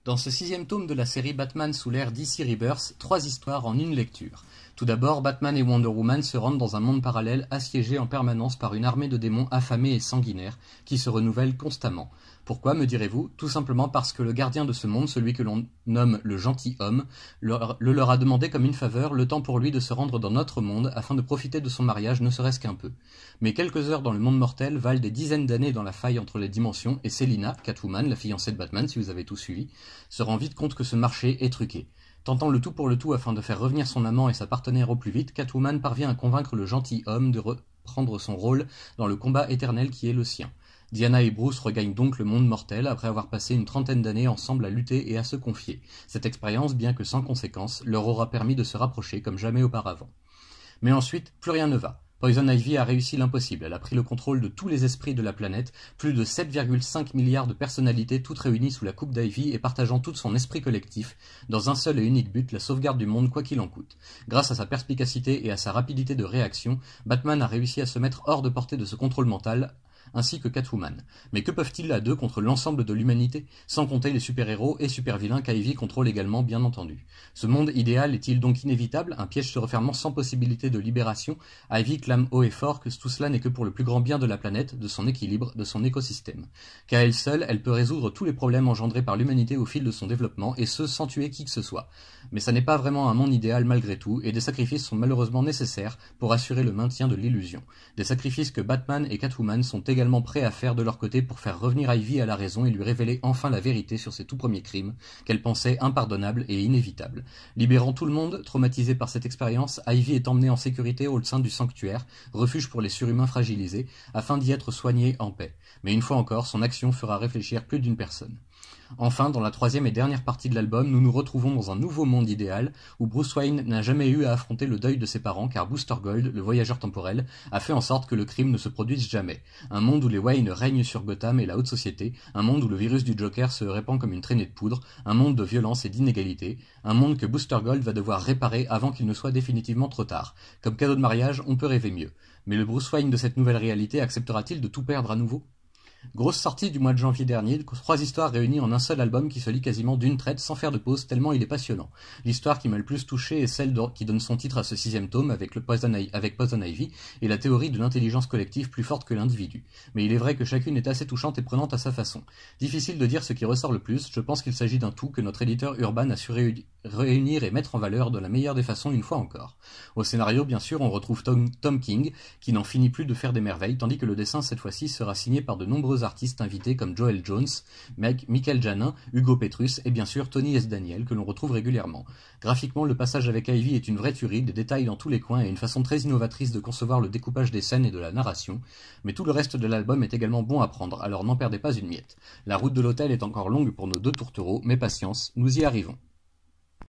Dans ce sixième tome de la série Batman sous l'ère DC Rebirth, 3 histoires en une lecture. Tout d'abord, Batman et Wonder Woman se rendent dans un monde parallèle assiégé en permanence par une armée de démons affamés et sanguinaires qui se renouvellent constamment. Pourquoi, me direz-vous? Tout simplement parce que le gardien de ce monde, celui que l'on nomme le gentilhomme, leur a demandé comme une faveur le temps pour lui de se rendre dans notre monde afin de profiter de son mariage ne serait-ce qu'un peu. Mais quelques heures dans le monde mortel valent des dizaines d'années dans la faille entre les dimensions et Selina, Catwoman, la fiancée de Batman si vous avez tout suivi, se rend vite compte que ce marché est truqué. Tentant le tout pour le tout afin de faire revenir son amant et sa partenaire au plus vite, Catwoman parvient à convaincre le gentilhomme de reprendre son rôle dans le combat éternel qui est le sien. Diana et Bruce regagnent donc le monde mortel après avoir passé une trentaine d'années ensemble à lutter et à se confier. Cette expérience, bien que sans conséquence, leur aura permis de se rapprocher comme jamais auparavant. Mais ensuite, plus rien ne va. Poison Ivy a réussi l'impossible, elle a pris le contrôle de tous les esprits de la planète, plus de 7,5 milliards de personnalités toutes réunies sous la coupe d'Ivy et partageant tout son esprit collectif, dans un seul et unique but, la sauvegarde du monde quoi qu'il en coûte. Grâce à sa perspicacité et à sa rapidité de réaction, Batman a réussi à se mettre hors de portée de ce contrôle mental, ainsi que Catwoman. Mais que peuvent-ils à deux contre l'ensemble de l'humanité, sans compter les super-héros et super-vilains qu'Ivy contrôle également, bien entendu. Ce monde idéal est-il donc inévitable, un piège se refermant sans possibilité de libération? Ivy clame haut et fort que tout cela n'est que pour le plus grand bien de la planète, de son équilibre, de son écosystème. Qu'à elle seule, elle peut résoudre tous les problèmes engendrés par l'humanité au fil de son développement, et ce, sans tuer qui que ce soit. Mais ça n'est pas vraiment un monde idéal malgré tout, et des sacrifices sont malheureusement nécessaires pour assurer le maintien de l'illusion. Des sacrifices que Batman et Catwoman sont également prêts à faire de leur côté pour faire revenir Ivy à la raison et lui révéler enfin la vérité sur ses tout premiers crimes, qu'elle pensait impardonnables et inévitables. Libérant tout le monde, traumatisé par cette expérience, Ivy est emmenée en sécurité au sein du sanctuaire, refuge pour les surhumains fragilisés, afin d'y être soignée en paix. Mais une fois encore, son action fera réfléchir plus d'une personne. Enfin, dans la troisième et dernière partie de l'album, nous nous retrouvons dans un nouveau monde idéal où Bruce Wayne n'a jamais eu à affronter le deuil de ses parents car Booster Gold, le voyageur temporel, a fait en sorte que le crime ne se produise jamais. Un monde où les Wayne règnent sur Gotham et la haute société, un monde où le virus du Joker se répand comme une traînée de poudre, un monde de violence et d'inégalité, un monde que Booster Gold va devoir réparer avant qu'il ne soit définitivement trop tard. Comme cadeau de mariage, on peut rêver mieux. Mais le Bruce Wayne de cette nouvelle réalité acceptera-t-il de tout perdre à nouveau ? Grosse sortie du mois de janvier dernier, 3 histoires réunies en un seul album qui se lit quasiment d'une traite sans faire de pause tellement il est passionnant. L'histoire qui m'a le plus touché est celle qui donne son titre à ce sixième tome avec Poison Ivy et la théorie de l'intelligence collective plus forte que l'individu. Mais il est vrai que chacune est assez touchante et prenante à sa façon. Difficile de dire ce qui ressort le plus, je pense qu'il s'agit d'un tout que notre éditeur Urban a su réunir et mettre en valeur de la meilleure des façons une fois encore. Au scénario, bien sûr, on retrouve Tom King, qui n'en finit plus de faire des merveilles, tandis que le dessin cette fois-ci sera signé par de nombreux artistes invités comme Joel Jones, Michael Janin, Hugo Petrus et bien sûr Tony S. Daniel que l'on retrouve régulièrement. Graphiquement, le passage avec Ivy est une vraie tuerie, des détails dans tous les coins et une façon très innovatrice de concevoir le découpage des scènes et de la narration, mais tout le reste de l'album est également bon à prendre, alors n'en perdez pas une miette. La route de l'hôtel est encore longue pour nos deux tourtereaux, mais patience, nous y arrivons.